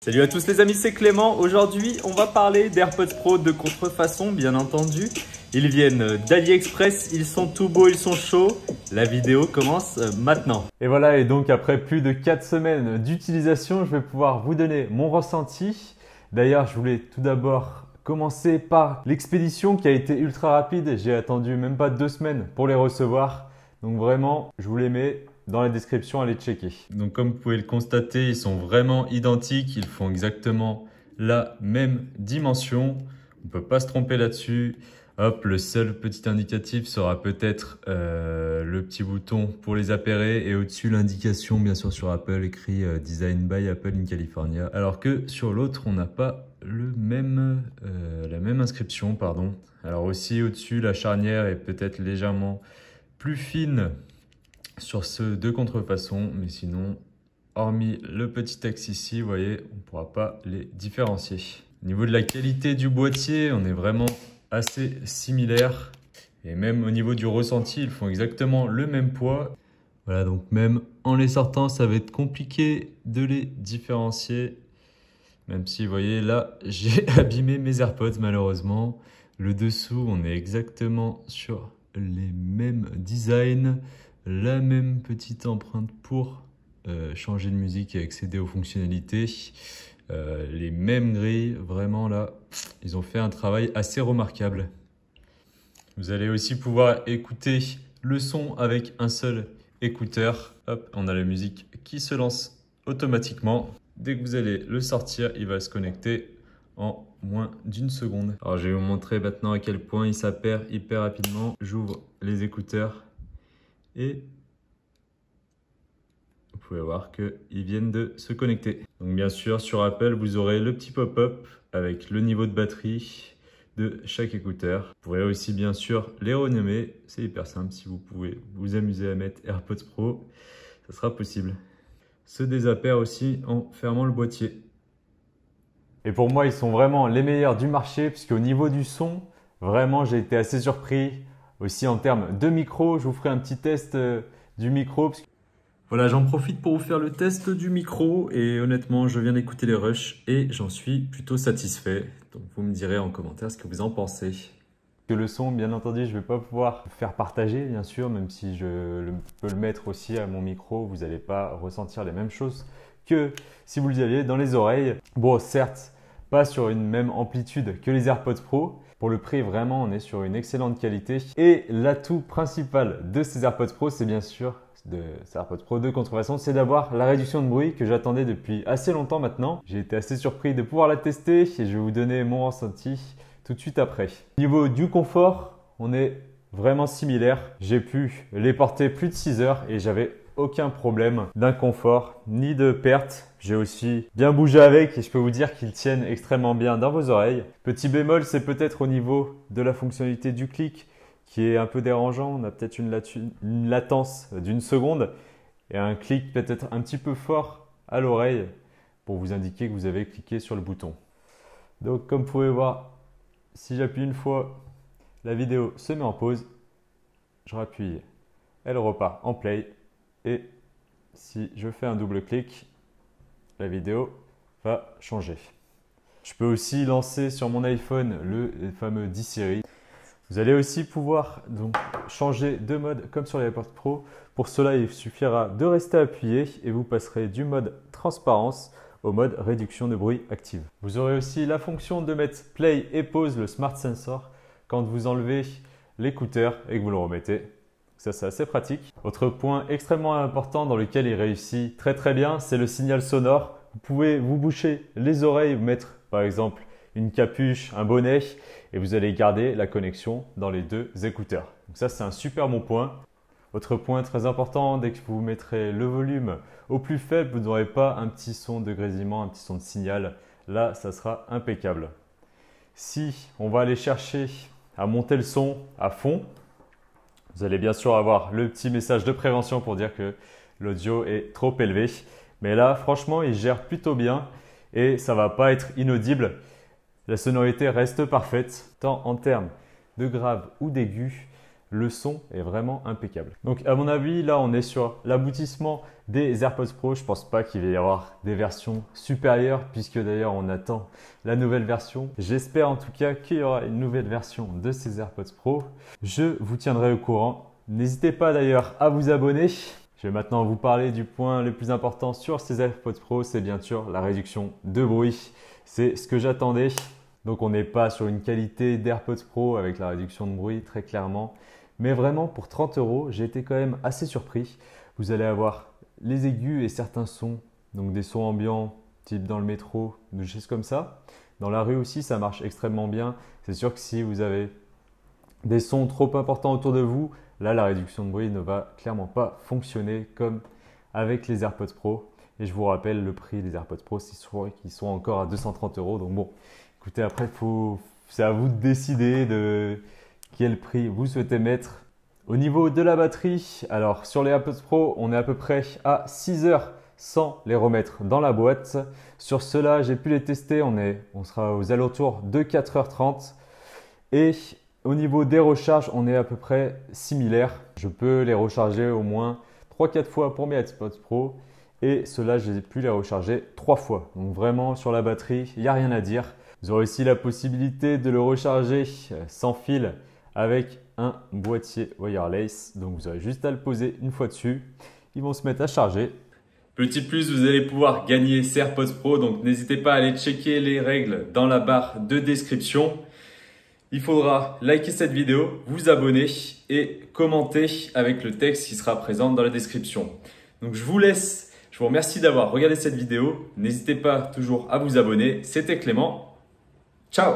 Salut à tous les amis, c'est Clément. Aujourd'hui, on va parler d'AirPods Pro de contrefaçon, bien entendu. Ils viennent d'AliExpress, ils sont tout beaux, ils sont chauds. La vidéo commence maintenant. Et voilà, et donc après plus de 4 semaines d'utilisation, je vais pouvoir vous donner mon ressenti. D'ailleurs, je voulais tout d'abord commencer par l'expédition qui a été ultra rapide. J'ai attendu même pas 2 semaines pour les recevoir. Donc vraiment, je vous les mets dans la description, allez checker. Donc comme vous pouvez le constater, ils sont vraiment identiques. Ils font exactement la même dimension. On ne peut pas se tromper là-dessus. Hop, le seul petit indicatif sera peut-être le petit bouton pour les appairer. Et au-dessus, l'indication, bien sûr, sur Apple, écrit Design by Apple in California. Alors que sur l'autre, on n'a pas la même inscription, pardon. Alors aussi, au-dessus, la charnière est peut-être légèrement plus fine sur ceux de contrefaçon, mais sinon, hormis le petit texte ici, vous voyez, on ne pourra pas les différencier. Au niveau de la qualité du boîtier, on est vraiment assez similaire. Et même au niveau du ressenti, ils font exactement le même poids. Voilà, donc même en les sortant, ça va être compliqué de les différencier. Même si, vous voyez, là, j'ai abîmé mes AirPods malheureusement. Le dessous, on est exactement sur les mêmes designs. La même petite empreinte pour changer de musique et accéder aux fonctionnalités. Les mêmes grilles, vraiment là, ils ont fait un travail assez remarquable. Vous allez aussi pouvoir écouter le son avec un seul écouteur. Hop, on a la musique qui se lance automatiquement. Dès que vous allez le sortir, il va se connecter en moins d'une seconde. Alors je vais vous montrer maintenant à quel point il s'appaire hyper rapidement. J'ouvre les écouteurs. Et vous pouvez voir qu'ils viennent de se connecter. Donc bien sûr, sur Apple, vous aurez le petit pop-up avec le niveau de batterie de chaque écouteur. Vous pourrez aussi bien sûr les renommer. C'est hyper simple. Si vous pouvez vous amuser à mettre AirPods Pro, ça sera possible. Se désappaire aussi en fermant le boîtier. Et pour moi, ils sont vraiment les meilleurs du marché puisque au niveau du son, vraiment, j'ai été assez surpris. Aussi en termes de micro, je vous ferai un petit test du micro. Voilà, j'en profite pour vous faire le test du micro et honnêtement, je viens d'écouter les rushs et j'en suis plutôt satisfait. Donc vous me direz en commentaire ce que vous en pensez. Le son, bien entendu, je ne vais pas pouvoir faire partager, bien sûr, même si je peux le mettre aussi à mon micro, vous n'allez pas ressentir les mêmes choses que si vous le aviez dans les oreilles. Bon, certes, pas sur une même amplitude que les AirPods Pro. Pour le prix, vraiment, on est sur une excellente qualité. Et l'atout principal de ces AirPods Pro, c'est bien sûr de ces AirPods Pro de contrefaçon, c'est d'avoir la réduction de bruit que j'attendais depuis assez longtemps maintenant. J'ai été assez surpris de pouvoir la tester et je vais vous donner mon ressenti tout de suite après. Au niveau du confort, on est vraiment similaire. J'ai pu les porter plus de 6 heures et j'avais aucun problème d'inconfort ni de perte. J'ai aussi bien bougé avec et je peux vous dire qu'ils tiennent extrêmement bien dans vos oreilles. Petit bémol, c'est peut-être au niveau de la fonctionnalité du clic qui est un peu dérangeant. On a peut-être une latence d'une seconde et un clic peut-être un petit peu fort à l'oreille pour vous indiquer que vous avez cliqué sur le bouton. Donc comme vous pouvez voir, si j'appuie une fois, la vidéo se met en pause. Je rappuie, elle repart en play. Et si je fais un double clic, la vidéo va changer. Je peux aussi lancer sur mon iPhone le fameux D-Series. Vous allez aussi pouvoir donc changer de mode comme sur les AirPods Pro. Pour cela, il suffira de rester appuyé et vous passerez du mode transparence au mode réduction de bruit active. Vous aurez aussi la fonction de mettre play et pause, le Smart Sensor, quand vous enlevez l'écouteur et que vous le remettez. Ça, c'est assez pratique. Autre point extrêmement important dans lequel il réussit très bien, c'est le signal sonore. Vous pouvez vous boucher les oreilles, vous mettre par exemple une capuche, un bonnet et vous allez garder la connexion dans les deux écouteurs. Donc ça, c'est un super bon point. Autre point très important, dès que vous mettrez le volume au plus faible, vous n'aurez pas un petit son de grésillement, un petit son de signal. Là, ça sera impeccable. Si on va aller chercher à monter le son à fond, vous allez bien sûr avoir le petit message de prévention pour dire que l'audio est trop élevé. Mais là, franchement, il gère plutôt bien et ça ne va pas être inaudible. La sonorité reste parfaite, tant en termes de grave ou d'aigu. le son est vraiment impeccable. Donc à mon avis, là on est sur l'aboutissement des AirPods Pro. Je pense pas qu'il va y avoir des versions supérieures puisque d'ailleurs on attend la nouvelle version. J'espère en tout cas qu'il y aura une nouvelle version de ces AirPods Pro. Je vous tiendrai au courant. N'hésitez pas d'ailleurs à vous abonner. Je vais maintenant vous parler du point le plus important sur ces AirPods Pro, c'est bien sûr la réduction de bruit. C'est ce que j'attendais. Donc on n'est pas sur une qualité d'AirPods Pro avec la réduction de bruit très clairement. Mais vraiment pour 30 €, j'ai été quand même assez surpris. Vous allez avoir les aigus et certains sons, donc des sons ambiants type dans le métro, des choses comme ça. Dans la rue aussi ça marche extrêmement bien. C'est sûr que si vous avez des sons trop importants autour de vous, là la réduction de bruit ne va clairement pas fonctionner comme avec les AirPods Pro. Et je vous rappelle le prix des AirPods Pro, qui sont encore à 230 €. Donc bon, écoutez, après c'est à vous de décider de quel prix vous souhaitez mettre. Au niveau de la batterie, alors sur les AirPods Pro, on est à peu près à 6 heures sans les remettre dans la boîte. Sur ceux-là, j'ai pu les tester, on sera aux alentours de 4h30. Et au niveau des recharges, on est à peu près similaire. Je peux les recharger au moins 3-4 fois pour mes AirPods Pro. Et ceux-là, j'ai pu les recharger 3 fois. Donc vraiment, sur la batterie, il n'y a rien à dire. Vous aurez aussi la possibilité de le recharger sans fil avec un boîtier wireless. Donc vous aurez juste à le poser une fois dessus. Ils vont se mettre à charger. Petit plus, vous allez pouvoir gagner ces AirPods Pro. Donc n'hésitez pas à aller checker les règles dans la barre de description. Il faudra liker cette vidéo, vous abonner et commenter avec le texte qui sera présent dans la description. Donc je vous laisse. Je vous remercie d'avoir regardé cette vidéo. N'hésitez pas toujours à vous abonner. C'était Clément. Ciao!